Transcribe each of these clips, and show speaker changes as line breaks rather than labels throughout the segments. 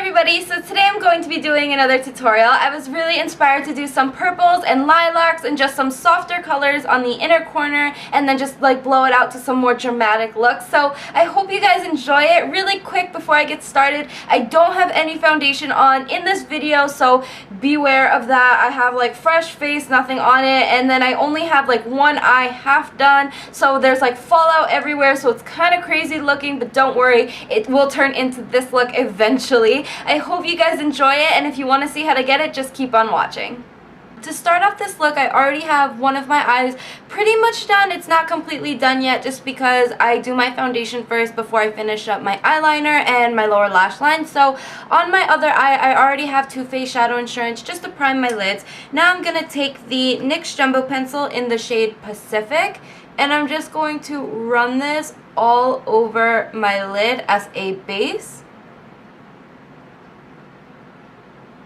everybody, so today I'm going to be doing another tutorial. I was really inspired to do some purples and lilacs and just some softer colors on the inner corner and then just like blow it out to some more dramatic looks. So I hope you guys enjoy it. Really quick before I get started, I don't have any foundation on in this video, so beware of that. I have like fresh face, nothing on it, and then I only have like one eye half done, so there's like fallout everywhere, so it's kind of crazy looking, but don't worry, it will turn into this look eventually. I hope you guys enjoy it, and if you want to see how to get it, just keep on watching. To start off this look, I already have one of my eyes pretty much done. It's not completely done yet just because I do my foundation first before I finish up my eyeliner and my lower lash line. So on my other eye, I already have Too Faced Shadow Insurance just to prime my lids. Now I'm going to take the NYX Jumbo Pencil in the shade Pacific, and I'm just going to run this all over my lid as a base.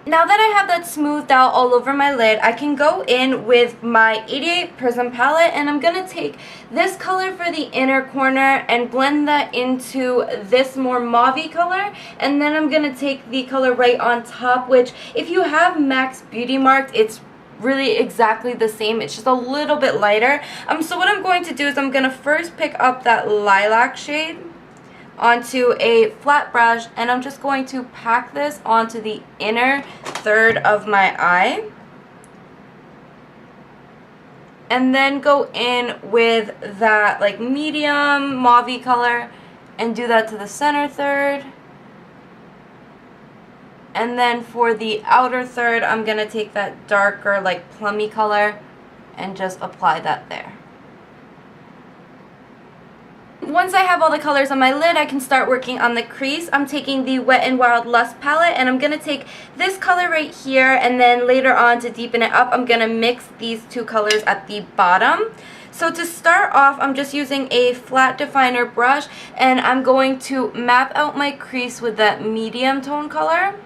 Now that I have that smoothed out all over my lid, I can go in with my 88 Prism palette, and I'm going to take this color for the inner corner and blend that into this more mauve-y color, and then I'm going to take the color right on top, which if you have MAC's Beauty Marked, it's really exactly the same. It's just a little bit lighter. So what I'm going to do is I'm going to first pick up that lilac shade onto a flat brush, and I'm just going to pack this onto the inner third of my eye, and then go in with that like medium mauve color and do that to the center third, and then for the outer third I'm gonna take that darker like plummy color and just apply that there. Once I have all the colors on my lid, I can start working on the crease. I'm taking the Wet n Wild Lust palette, and I'm going to take this color right here, and then later on to deepen it up, I'm going to mix these two colors at the bottom. So to start off, I'm just using a flat definer brush, and I'm going to map out my crease with that medium tone color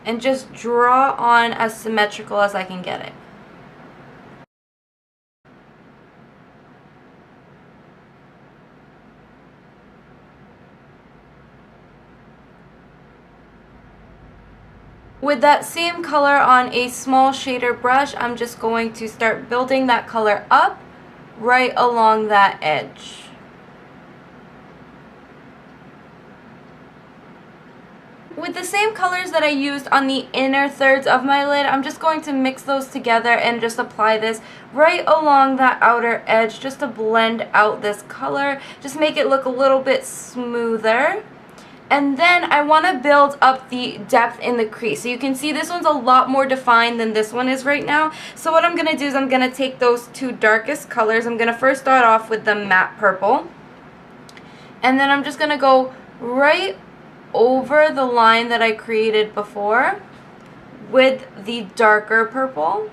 and just draw on as symmetrical as I can get it. With that same color on a small shader brush, I'm just going to start building that color up right along that edge. With the same colors that I used on the inner thirds of my lid, I'm just going to mix those together and just apply this right along that outer edge just to blend out this color, just make it look a little bit smoother. And then I want to build up the depth in the crease. So you can see this one's a lot more defined than this one is right now. So what I'm going to do is I'm going to take those two darkest colors. I'm going to first start off with the matte purple. And then I'm just going to go right over the line that I created before with the darker purple.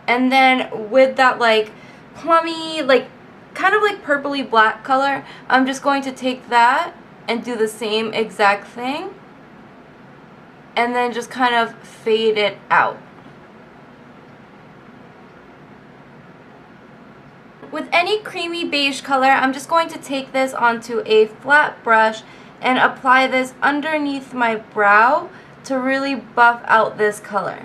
And then with that like plummy, like kind of like purpley black color, I'm just going to take that and do the same exact thing and then just kind of fade it out. With any creamy beige color, I'm just going to take this onto a flat brush and apply this underneath my brow to really buff out this color.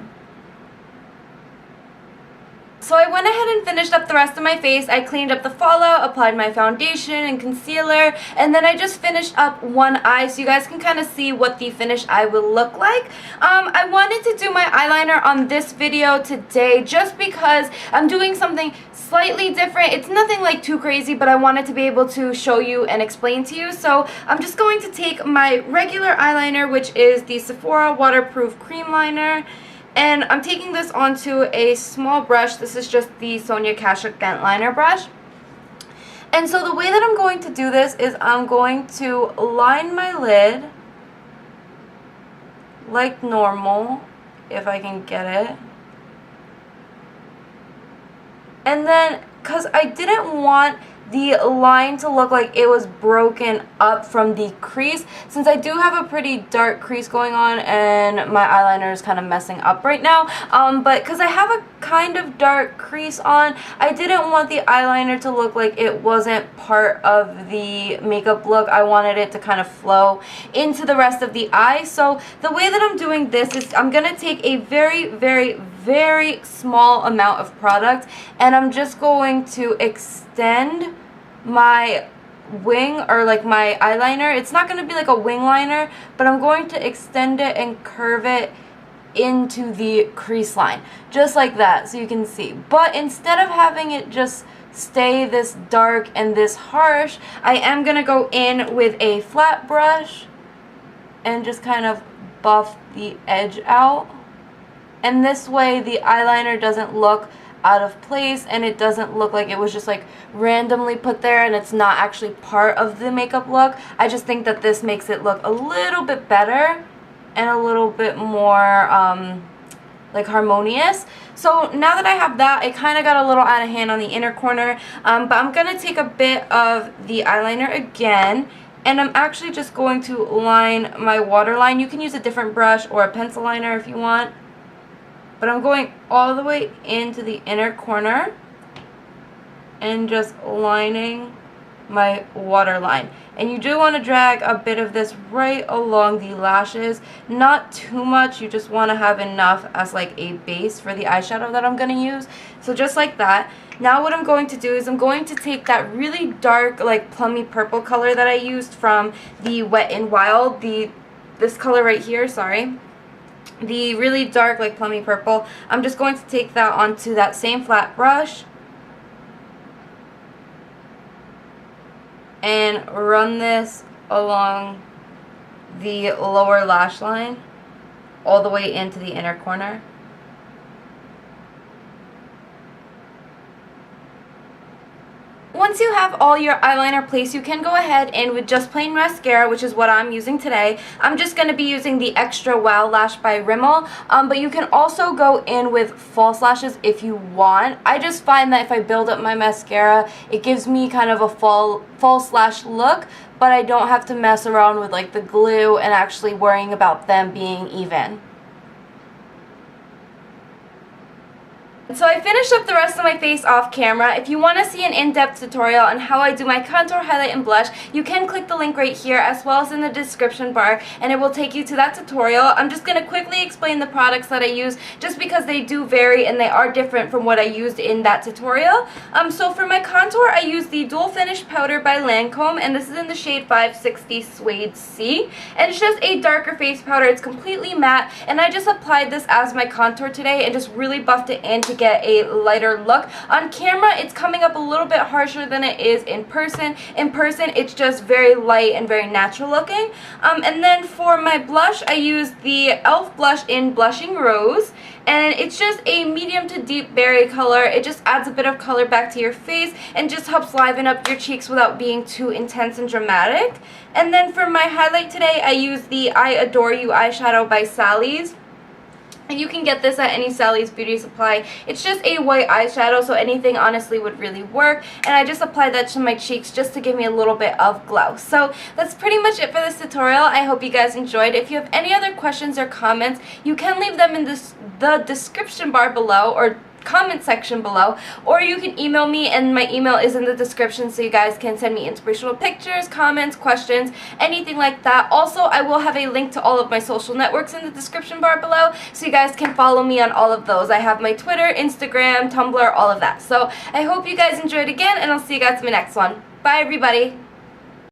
So I went ahead and finished up the rest of my face. I cleaned up the fallout, applied my foundation and concealer, and then I just finished up one eye so you guys can kind of see what the finished eye will look like. I wanted to do my eyeliner on this video today just because I'm doing something slightly different. It's nothing like too crazy, but I wanted to be able to show you and explain to you. So I'm just going to take my regular eyeliner, which is the Sephora Waterproof Cream Liner, and I'm taking this onto a small brush. This is just the Sonia Kashuk Bent Liner brush. And so the way that I'm going to do this is I'm going to line my lid like normal, if I can get it. And then, because I didn't want the line to look like it was broken up from the crease, since I do have a pretty dark crease going on and my eyeliner is kind of messing up right now. But because I have a kind of dark crease on, I didn't want the eyeliner to look like it wasn't part of the makeup look. I wanted it to kind of flow into the rest of the eye. So the way that I'm doing this is I'm going to take a very small amount of product, and I'm just going to extend my wing, or like my eyeliner. It's not going to be like a wing liner, but I'm going to extend it and curve it into the crease line, just like that, so you can see. But instead of having it just stay this dark and this harsh, I am going to go in with a flat brush and just kind of buff the edge out. And this way the eyeliner doesn't look out of place, and it doesn't look like it was just like randomly put there and it's not actually part of the makeup look. I just think that this makes it look a little bit better and a little bit more like harmonious. So now that I have that, it kind of got a little out of hand on the inner corner, but I'm going to take a bit of the eyeliner again, and I'm actually just going to line my waterline. You can use a different brush or a pencil liner if you want, but I'm going all the way into the inner corner and just lining my waterline. And you do want to drag a bit of this right along the lashes, not too much. You just want to have enough as like a base for the eyeshadow that I'm going to use. So just like that. Now what I'm going to do is I'm going to take that really dark, like plummy purple color that I used from the Wet n Wild, this color right here, sorry. The really dark, like plummy purple. I'm just going to take that onto that same flat brush and run this along the lower lash line all the way into the inner corner. Once you have all your eyeliner placed, you can go ahead and with just plain mascara, which is what I'm using today. I'm just going to be using the Extra Wow Lash by Rimmel, but you can also go in with false lashes if you want. I just find that if I build up my mascara, it gives me kind of a false lash look, but I don't have to mess around with like the glue and actually worrying about them being even. So I finished up the rest of my face off camera. If you want to see an in-depth tutorial on how I do my contour, highlight, and blush, you can click the link right here as well as in the description bar, and it will take you to that tutorial. I'm just going to quickly explain the products that I use just because they do vary and they are different from what I used in that tutorial. So for my contour, I use the Dual Finish Powder by Lancome, and this is in the shade 560 Suede C. And it's just a darker face powder. It's completely matte, and I just applied this as my contour today and just really buffed it in to get a lighter look. On camera, it's coming up a little bit harsher than it is in person. In person, it's just very light and very natural looking. And then for my blush, I use the e.l.f. blush in Blushing Rose, and it's just a medium to deep berry color. It just adds a bit of color back to your face and just helps liven up your cheeks without being too intense and dramatic. And then for my highlight today, I use the I Adore You eyeshadow by Sally's. And you can get this at any Sally's Beauty Supply. It's just a white eyeshadow, so anything honestly would really work. And I just applied that to my cheeks just to give me a little bit of glow. So that's pretty much it for this tutorial. I hope you guys enjoyed. If you have any other questions or comments, you can leave them in the description bar below, or comment section below, or you can email me, and my email is in the description, so you guys can send me inspirational pictures, comments, questions, anything like that. Also, I will have a link to all of my social networks in the description bar below, so you guys can follow me on all of those. I have my Twitter, Instagram, Tumblr, all of that. So I hope you guys enjoyed again, and I'll see you guys in my next one. Bye everybody!